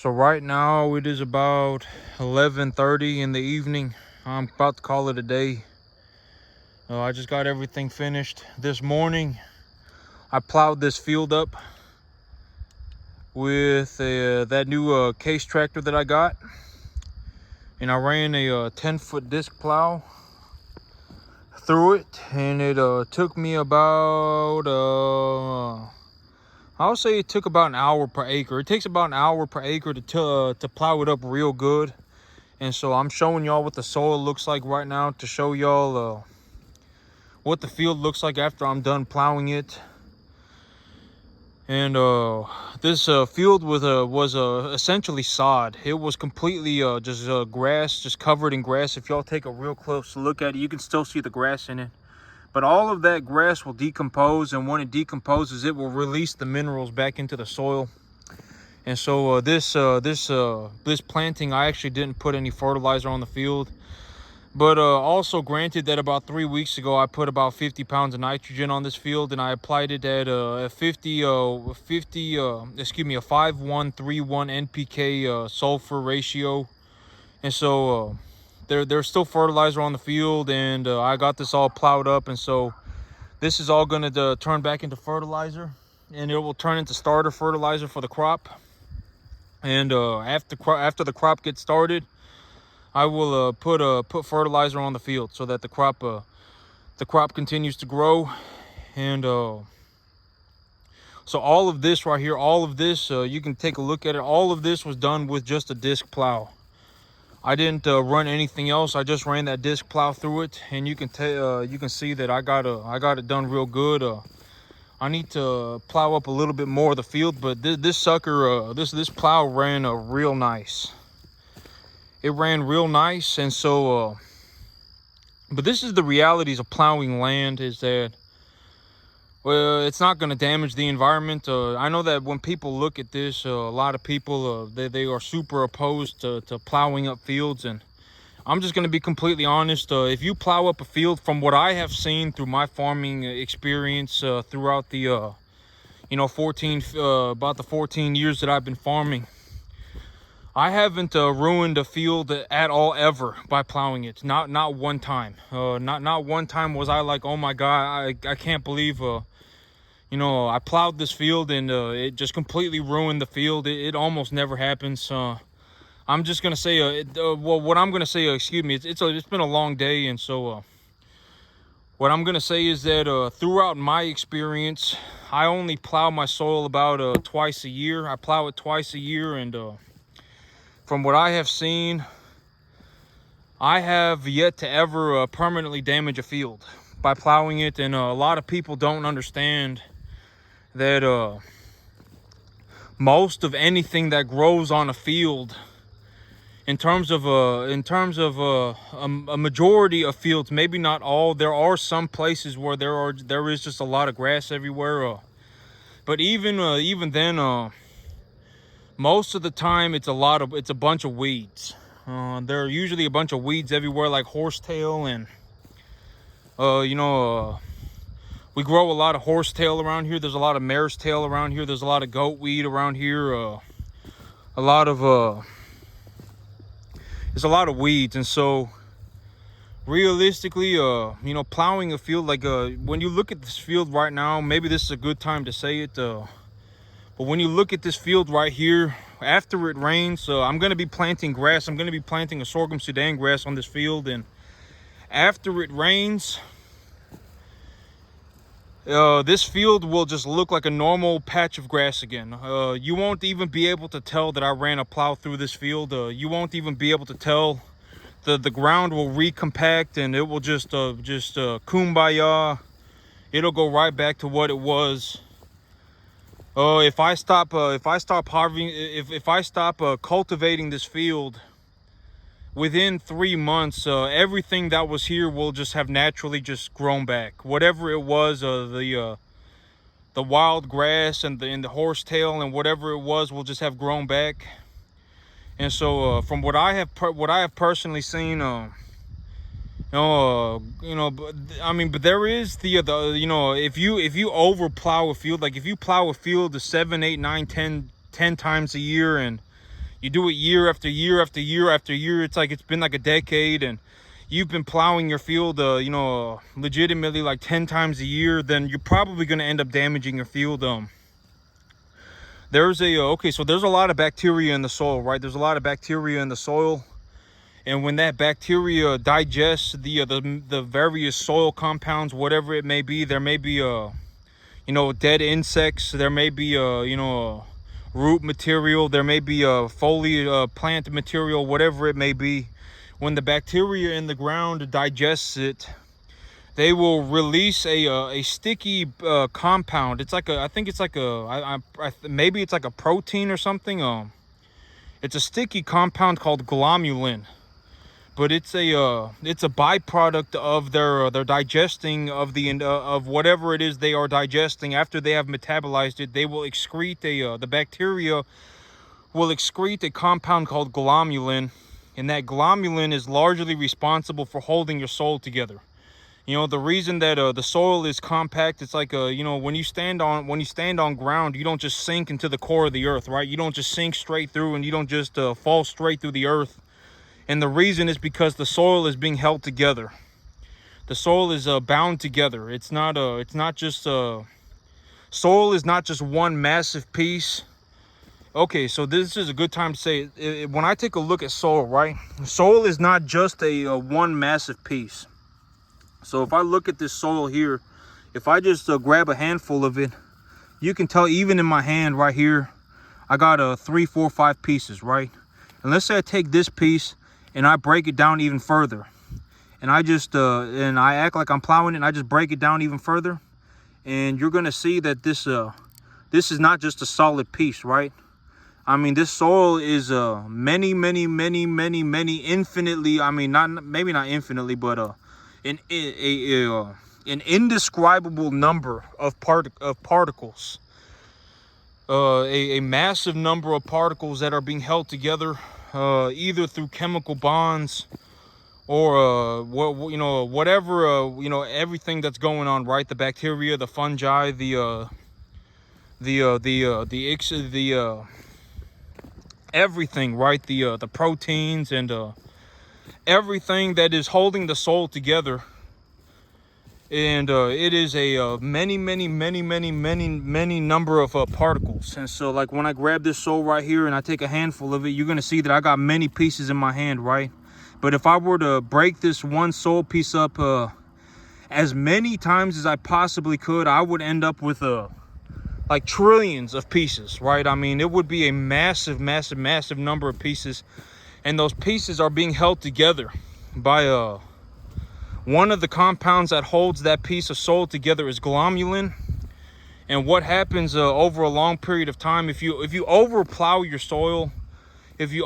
So right now it is about 11:30 in the evening. I'm about to call it a day. I just got everything finished this morning. I plowed this field up with that new case tractor that I got, and I ran a 10-foot disc plow through it, and it took me about I'll say it took about an hour per acre. It takes about an hour per acre to plow it up real good. And so I'm showing y'all what the soil looks like right now to show y'all what the field looks like after I'm done plowing it. And this field was essentially sod. It was completely just grass, just covered in grass. If y'all take a real close look at it, you can still see the grass in it. But all of that grass will decompose, and when it decomposes, it will release the minerals back into the soil. And so this planting, I actually didn't put any fertilizer on the field. But also granted that about 3 weeks ago, I put about 50 pounds of nitrogen on this field, and I applied it at a 5131 NPK sulfur ratio. And so there's still fertilizer on the field, and I got this all plowed up, and so this is all going to turn back into fertilizer, and it will turn into starter fertilizer for the crop. And after the crop gets started, I will put fertilizer on the field so that the crop continues to grow. And so all of this right here, all of this, you can take a look at it. All of this was done with just a disc plow. I didn't run anything else. I just ran that disc plow through it, and you can see that I got it done real good. I need to plow up a little bit more of the field, but this sucker, this plow ran real nice. It ran real nice, and so, but this is the realities of plowing land, is that, well, it's not going to damage the environment. I know that when people look at this, a lot of people, they are super opposed to plowing up fields, and I'm just going to be completely honest. If you plow up a field, from what I have seen through my farming experience throughout the, about the 14 years that I've been farming, I haven't ruined a field at all ever by plowing it. Not one time. Not one time was I like, oh my God, I can't believe, I plowed this field and it just completely ruined the field. It almost never happens. I'm just gonna say, what I'm gonna say, excuse me, it's been a long day, and so what I'm gonna say is that throughout my experience, I only plow my soil about twice a year. I plow it twice a year, and from what I have seen, I have yet to ever permanently damage a field by plowing it. And a lot of people don't understand that most of anything that grows on a field, in terms of a majority of fields, maybe not all, there are some places where there is just a lot of grass everywhere. But even then, most of the time it's a bunch of weeds. There are usually a bunch of weeds everywhere, like horsetail, and we grow a lot of horsetail around here. There's a lot of mare's tail around here. There's a lot of goat weed around here. There's a lot of weeds, and so realistically, plowing a field, like when you look at this field right now, maybe this is a good time to say it. But when you look at this field right here, after it rains, I'm going to be planting grass. I'm going to be planting a sorghum Sudan grass on this field. And after it rains, this field will just look like a normal patch of grass again. You won't even be able to tell that I ran a plow through this field. You won't even be able to tell. The ground will recompact, and it will just kumbaya. It'll go right back to what it was. If I stop cultivating this field within 3 months, everything that was here will just have naturally just grown back. Whatever it was, the wild grass and the horsetail and whatever it was will just have grown back. And so, from what I have personally seen, but there is if you over plow a field, like if you plow a field to 7, 8, 9, 10 times a year, and You do it year after year after year after year. It's like it's been like a decade, and you've been plowing your field, legitimately like 10 times a year. Then you're probably going to end up damaging your field. There's a lot of bacteria in the soil, right? There's a lot of bacteria in the soil, and when that bacteria digests the various soil compounds, whatever it may be, there may be dead insects, there may be root material, there may be foliage plant material, whatever it may be. When the bacteria in the ground digests it, they will release a sticky compound. It's like maybe it's like a protein or something. It's a sticky compound called glomulin, but it's a byproduct of their digesting of of whatever it is they are digesting. After they have metabolized it, they will excrete the bacteria will excrete a compound called glomulin, and that glomulin is largely responsible for holding your soil together. The reason that the soil is compact, it's like when you stand on ground, you don't just sink into the core of the earth, right? You don't just sink straight through, and you don't just fall straight through the earth. And the reason is because the soil is being held together. The soil is bound together. It's not just soil is not just one massive piece. Okay, so this is a good time to say when I take a look at soil, right? Soil is not just a one massive piece. So if I look at this soil here, if I just grab a handful of it, you can tell even in my hand right here, I got 3, 4, 5 pieces, right? And let's say I take this piece and I break it down even further, and I just and I act like I'm plowing it, and I just break it down even further, and you're gonna see that this is not just a solid piece, right? I mean, this soil is many infinitely, I mean, maybe not infinitely, but an indescribable number of particles, a massive number of particles that are being held together either through chemical bonds or whatever, everything that's going on, right? The bacteria, the fungi, everything, right? The proteins and everything that is holding the soil together. And it is a many number of particles. And so, like, when I grab this soil right here and I take a handful of it, you're gonna see that I got many pieces in my hand, right? But if I were to break this one soil piece up as many times as I possibly could, I would end up with like trillions of pieces, right? I mean, it would be a massive number of pieces, and those pieces are being held together by one of the compounds that holds that piece of soil together is glomulin. And what happens over a long period of time, if you overplow your soil, and you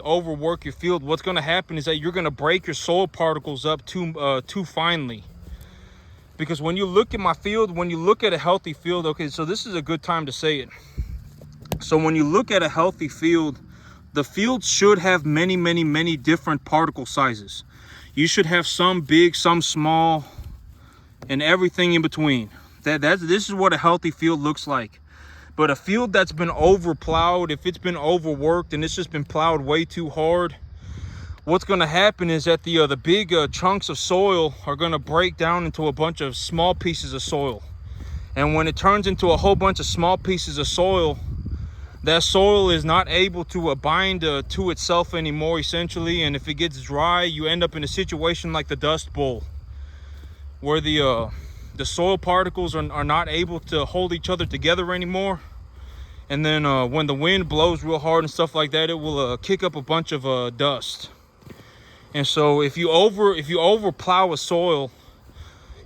overwork your field, what's going to happen is that you're going to break your soil particles up too finely. Because when you look at my field, when you look at a healthy field, okay, so this is a good time to say it. So when you look at a healthy field, the field should have many different particle sizes. You should have some big, some small, and everything in between. This is what a healthy field looks like. But a field that's been overplowed, if it's been overworked and it's just been plowed way too hard, what's going to happen is that the big chunks of soil are going to break down into a bunch of small pieces of soil. And when it turns into a whole bunch of small pieces of soil, that soil is not able to bind to itself anymore, essentially. And if it gets dry, you end up in a situation like the Dust Bowl, where the soil particles are not able to hold each other together anymore. And then when the wind blows real hard and stuff like that, it will kick up a bunch of dust. And so if you overplow a soil,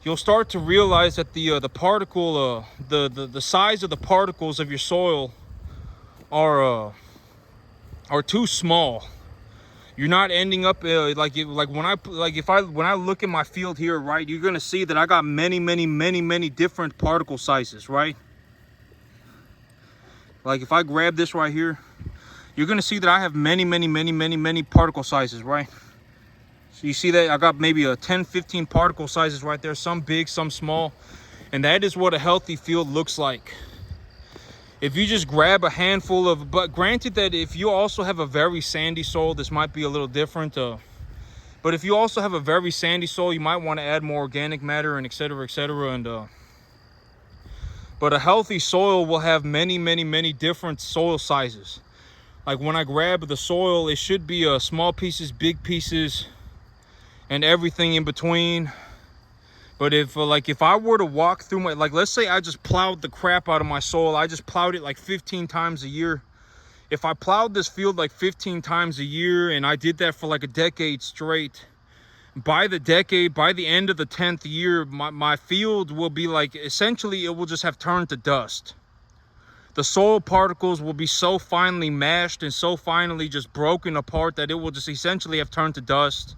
you'll start to realize that the size of the particles of your soil are too small. You're not ending up when I look at my field here, right, you're gonna see that I got many different particle sizes, right? Like if I grab this right here, you're gonna see that I have many particle sizes, right? So you see that I got maybe 10-15 particle sizes right there, some big, some small. And that is what a healthy field looks like. if you just grab a handful of, but granted that if you also have a very sandy soil, this might be a little different. But if you also have a very sandy soil, you might want to add more organic matter and etc. etc. And but a healthy soil will have many different soil sizes. Like when I grab the soil, it should be small pieces, big pieces, and everything in between. But if if I were to walk through my, like let's say I just plowed the crap out of my soil, I just plowed it like 15 times a year. If I plowed this field like 15 times a year and I did that for like a decade straight, by the end of the 10th year, my field will be like, essentially it will just have turned to dust. The soil particles will be so finely mashed and so finely just broken apart that it will just essentially have turned to dust.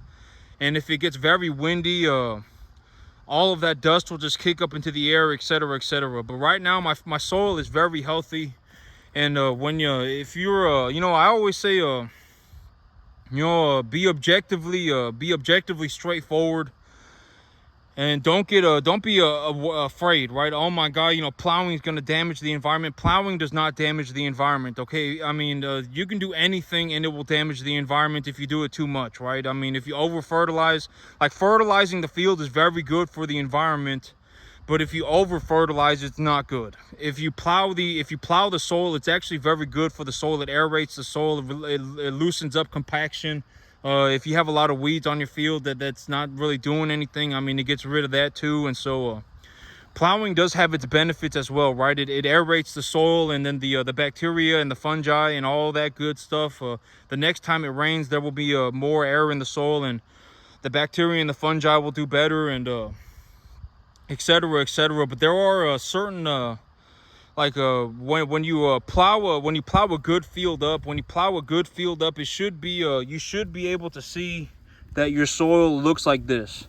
And if it gets very windy, all of that dust will just kick up into the air, etc. etc. But right now my soil is very healthy. And if you're I always say be objectively straightforward, and don't be afraid, right? Oh my god, plowing is going to damage the environment. Plowing does not damage the environment, okay? I mean, you can do anything and it will damage the environment if you do it too much, right? I mean, if you over fertilize, like fertilizing the field is very good for the environment, but if you over fertilize, it's not good. If you plow the soil, it's actually very good for the soil. It aerates the soil, it loosens up compaction. If you have a lot of weeds on your field that's not really doing anything, I mean, it gets rid of that too. And so plowing does have its benefits as well, right? It aerates the soil, and then the bacteria and the fungi and all that good stuff. The next time it rains, there will be more air in the soil, and the bacteria and the fungi will do better, and etc. etc. But there are certain when you plow a good field up, it should be you should be able to see that your soil looks like this.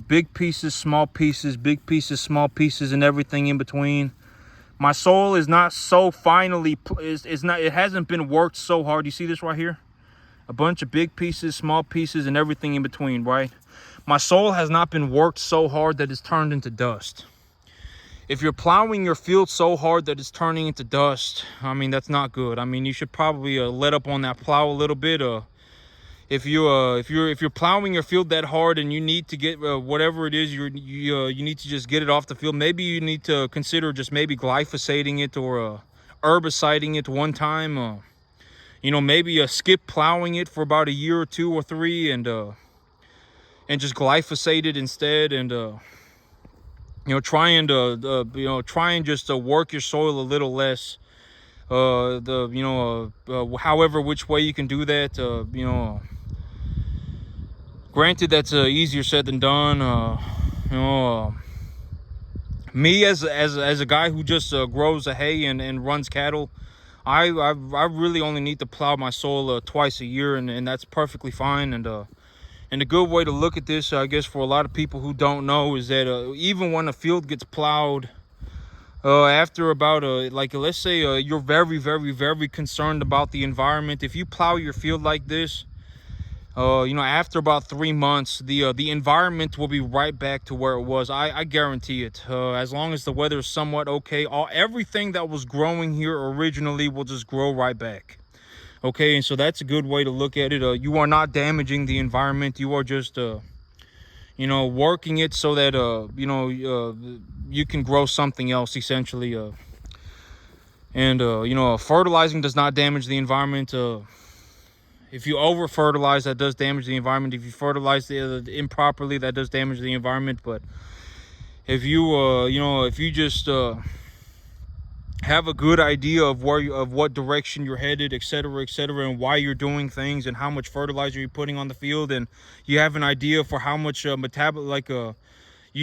Big pieces, small pieces, big pieces, small pieces, and everything in between. My soil is not so finely, it hasn't been worked so hard. You see this right here? A bunch of big pieces, small pieces, and everything in between, right? My soil has not been worked so hard that it's turned into dust. If you're plowing your field so hard that it's turning into dust, I mean, that's not good. I mean, you should probably let up on that plow a little bit. If you're plowing your field that hard and you need to get whatever it is you need to just get it off the field, maybe you need to consider just maybe glyphosating it or herbiciding it one time. Maybe skip plowing it for about a year or 2 or 3 and just glyphosate it instead, and try and just work your soil a little less. However which way you can do that. Granted, that's easier said than done. Me as a guy who just grows hay and runs cattle, I really only need to plow my soil twice a year, and that's perfectly fine. And a good way to look at this, I guess, for a lot of people who don't know, is that even when a field gets plowed, after about let's say you're very concerned about the environment, if you plow your field like this, after about 3 months, the environment will be right back to where it was. I guarantee it. As long as the weather is somewhat okay, everything that was growing here originally will just grow right back. Okay, and so that's a good way to look at it. You are not damaging the environment. You are just working it so that you can grow something else, essentially. Fertilizing does not damage the environment. If you over fertilize, that does damage the environment. If you fertilize improperly, that does damage the environment. But if you just have a good idea of what direction you're headed, etc., and why you're doing things, and how much fertilizer you're putting on the field, and you have an idea for how much you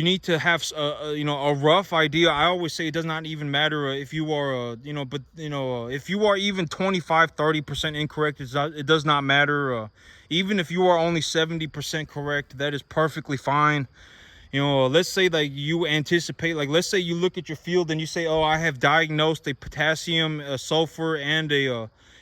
need to have a rough idea. I always say it does not even matter if you are if you are even 25-30% incorrect, it does not matter. Even if you are only 70% correct, that is perfectly fine. Let's say you anticipate, let's say you look at your field and you say, oh, I have diagnosed a potassium, a sulfur, and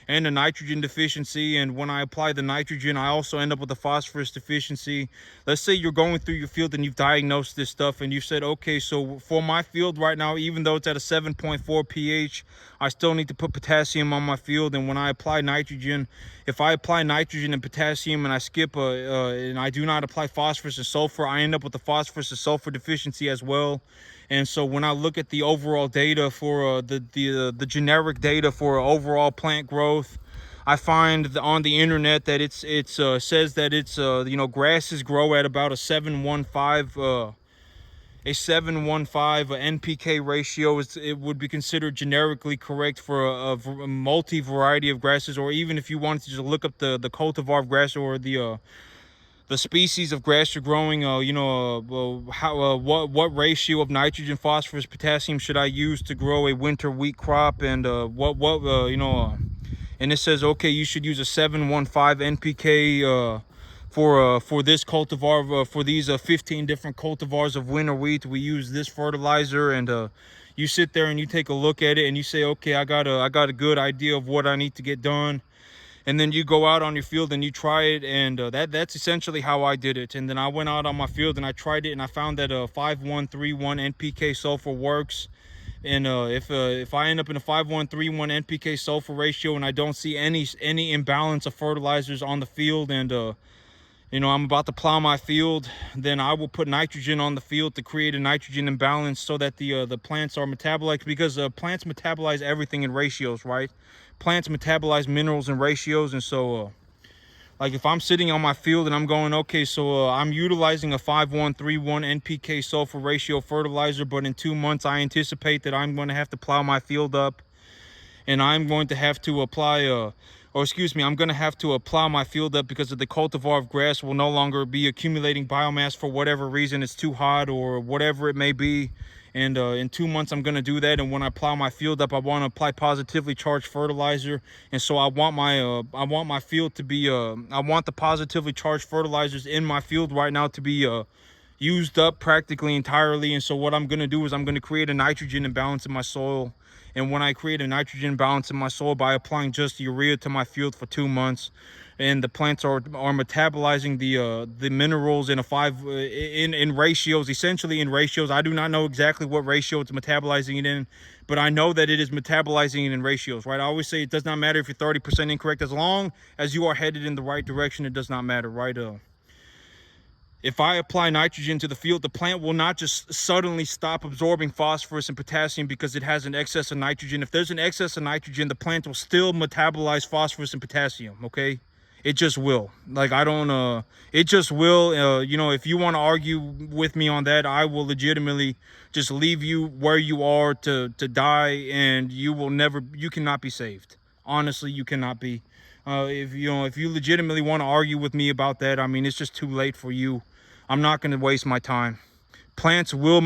and a nitrogen deficiency. And when I apply the nitrogen, I also end up with a phosphorus deficiency. Let's say you're going through your field and you've diagnosed this stuff and you said, okay, so for my field right now, even though it's at a 7.4 pH, I still need to put potassium on my field. And when I apply nitrogen, if I apply nitrogen and potassium and I skip and I do not apply phosphorus and sulfur, I end up with the phosphorus and sulfur deficiency as well. And so when I look at the overall data for the generic data for overall plant growth, I find on the internet that it says that it's you know, grasses grow at about a 7.15 NPK ratio. It would be considered generically correct for a multi variety of grasses, or even if you wanted to just look up the cultivar of grass or the species of grass you're growing, you know, what ratio of nitrogen, phosphorus, potassium should I use to grow a winter wheat crop, and you know, and it says, okay, you should use a 7.15 NPK for this cultivar, for these 15 different cultivars of winter wheat. We use this fertilizer. And you sit there and you take a look at it and you say, okay, I got a good idea of what I need to get done. And then you go out on your field and you try it, and that's essentially how I did it. And then I went out on my field and I tried it, and I found that 5131 NPK sulfur works. And if I end up in a 5131 NPK sulfur ratio and I don't see any imbalance of fertilizers on the field, and you know, I'm about to plow my field, then I will put nitrogen on the field to create a nitrogen imbalance so that the plants are metabolized, because plants metabolize everything in ratios, right? Plants metabolize minerals in ratios. And so like if I'm sitting on my field and I'm going, okay, so I'm utilizing a 5131 NPK sulfur ratio fertilizer, but in 2 months I anticipate that I'm going to have to plow my field up, and I'm going to have to apply I'm going to have to plow my field up because of the cultivar of grass will no longer be accumulating biomass for whatever reason. It's too hot or whatever it may be. And in 2 months, I'm going to do that. And when I plow my field up, I want to apply positively charged fertilizer. And so I want my field to be, I want the positively charged fertilizers in my field right now to be used up practically entirely. And so what I'm going to do is I'm going to create a nitrogen imbalance in my soil. And when I create a nitrogen balance in my soil by applying just urea to my field for 2 months, and the plants are metabolizing the minerals in in ratios, essentially in ratios. I do not know exactly what ratio it's metabolizing it in, but I know that it is metabolizing it in ratios, right? I always say it does not matter if you're 30% incorrect, as long as you are headed in the right direction. It does not matter, right? If I apply nitrogen to the field, the plant will not just suddenly stop absorbing phosphorus and potassium because it has an excess of nitrogen. If there's an excess of nitrogen, the plant will still metabolize phosphorus and potassium, okay? It just will. Like, it just will. You know, if you want to argue with me on that, I will legitimately just leave you where you are to die, and you cannot be saved. Honestly, you cannot be. If you legitimately want to argue with me about that, I mean, it's just too late for you. I'm not going to waste my time. Plants will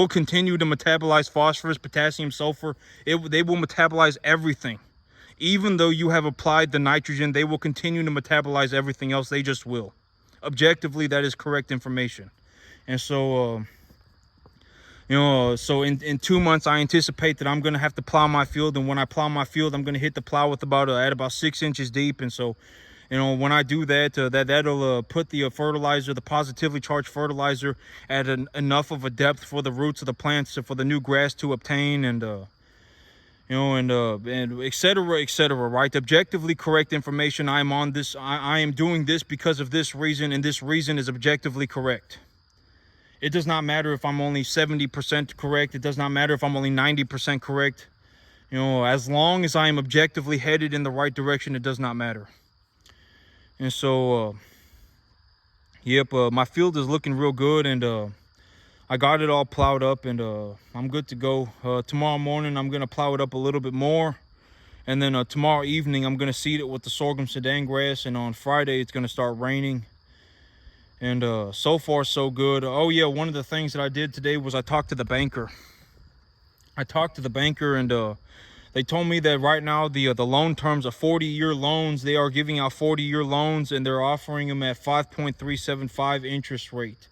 continue to metabolize phosphorus, potassium, sulfur. They will metabolize everything. Even though you have applied the nitrogen, they will continue to metabolize everything else. They just will. Objectively, that is correct information. And so, so in 2 months, I anticipate that I'm going to have to plow my field. And when I plow my field, I'm going to hit the plow with at about 6 inches deep. And so, when I do that, that'll put the fertilizer, the positively charged fertilizer, at enough of a depth for the roots of the plants, for the new grass to obtain, and and et cetera, right? Objectively correct information. I am doing this because of this reason, and this reason is objectively correct. It does not matter if I'm only 70% correct. It does not matter if I'm only 90% correct. As long as I am objectively headed in the right direction, it does not matter. And so, my field is looking real good, and I got it all plowed up, and I'm good to go. Tomorrow morning, I'm going to plow it up a little bit more. And then tomorrow evening, I'm going to seed it with the sorghum sudan grass. And on Friday, it's going to start raining. And so far, so good. Oh, yeah, one of the things that I did today was I talked to the banker. And they told me that right now, the loan terms are 40-year loans. They are giving out 40-year loans, and they're offering them at 5.375 interest rate.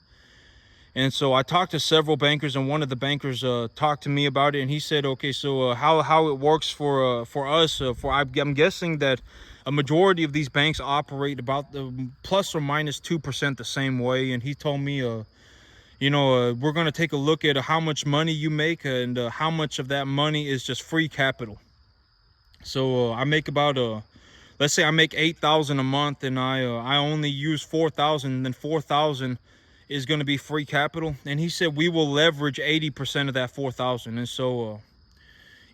And so I talked to several bankers, and one of the bankers talked to me about it, and he said, okay, so how it works for us, I'm guessing that a majority of these banks operate about the plus or minus 2% the same way. And he told me, we're going to take a look at how much money you make, and how much of that money is just free capital. So I make about let's say I make 8,000 a month, and I only use 4,000, then 4,000 is going to be free capital. And he said we will leverage 80% of that 4,000. And so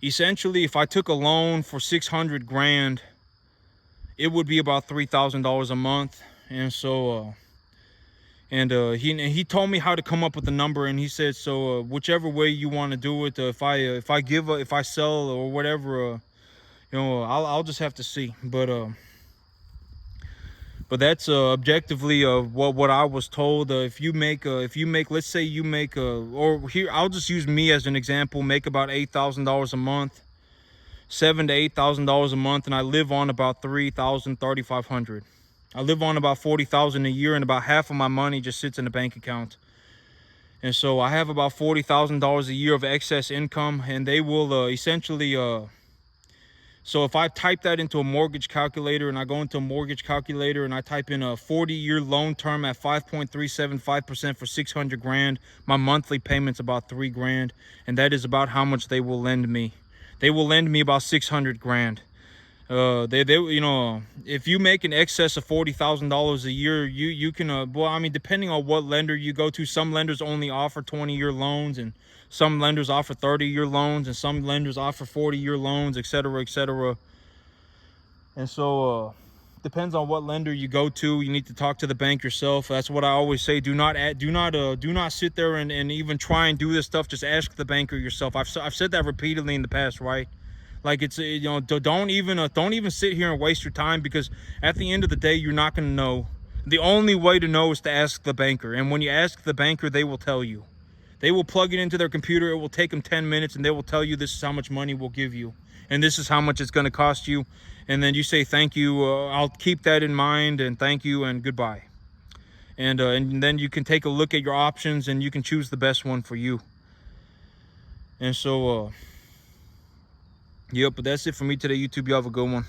essentially, if I took a loan for 600 grand, it would be about $3,000 a month. And so he told me how to come up with the number, and he said, so whichever way you want to do it, if I sell or whatever, I'll just have to see. But that's objectively what I was told. If you make, let's say you make, or here, I'll just use me as an example, make about $8,000 a month, $7,000 to $8,000 a month, and I live on about $3,500. I live on about $40,000 a year, and about half of my money just sits in a bank account. And so I have about $40,000 a year of excess income, and they will essentially. So if I type that into a mortgage calculator, and I go into a mortgage calculator and I type in a 40-year loan term at 5.375% for 600 grand, my monthly payment's about 3 grand, and that is about how much they will lend me. They will lend me about 600 grand. If you make an excess of $40,000 a year, you can depending on what lender you go to, some lenders only offer 20-year loans, and some lenders offer 30-year loans, and some lenders offer 40-year loans, etc., etc. And so depends on what lender you go to. You need to talk to the bank yourself. That's what I always say. Do not sit there and even try and do this stuff. Just ask the banker yourself. I've said that repeatedly in the past, right? Like, it's don't even sit here and waste your time, because at the end of the day, you're not going to know. The only way to know is to ask the banker, and when you ask the banker, they will tell you. They will plug it into their computer. It will take them 10 minutes, and they will tell you this is how much money we'll give you, and this is how much it's going to cost you. And then you say thank you. I'll keep that in mind, and thank you, and goodbye. And then you can take a look at your options, and you can choose the best one for you. And so. Yep, but that's it for me today, YouTube. You have a good one.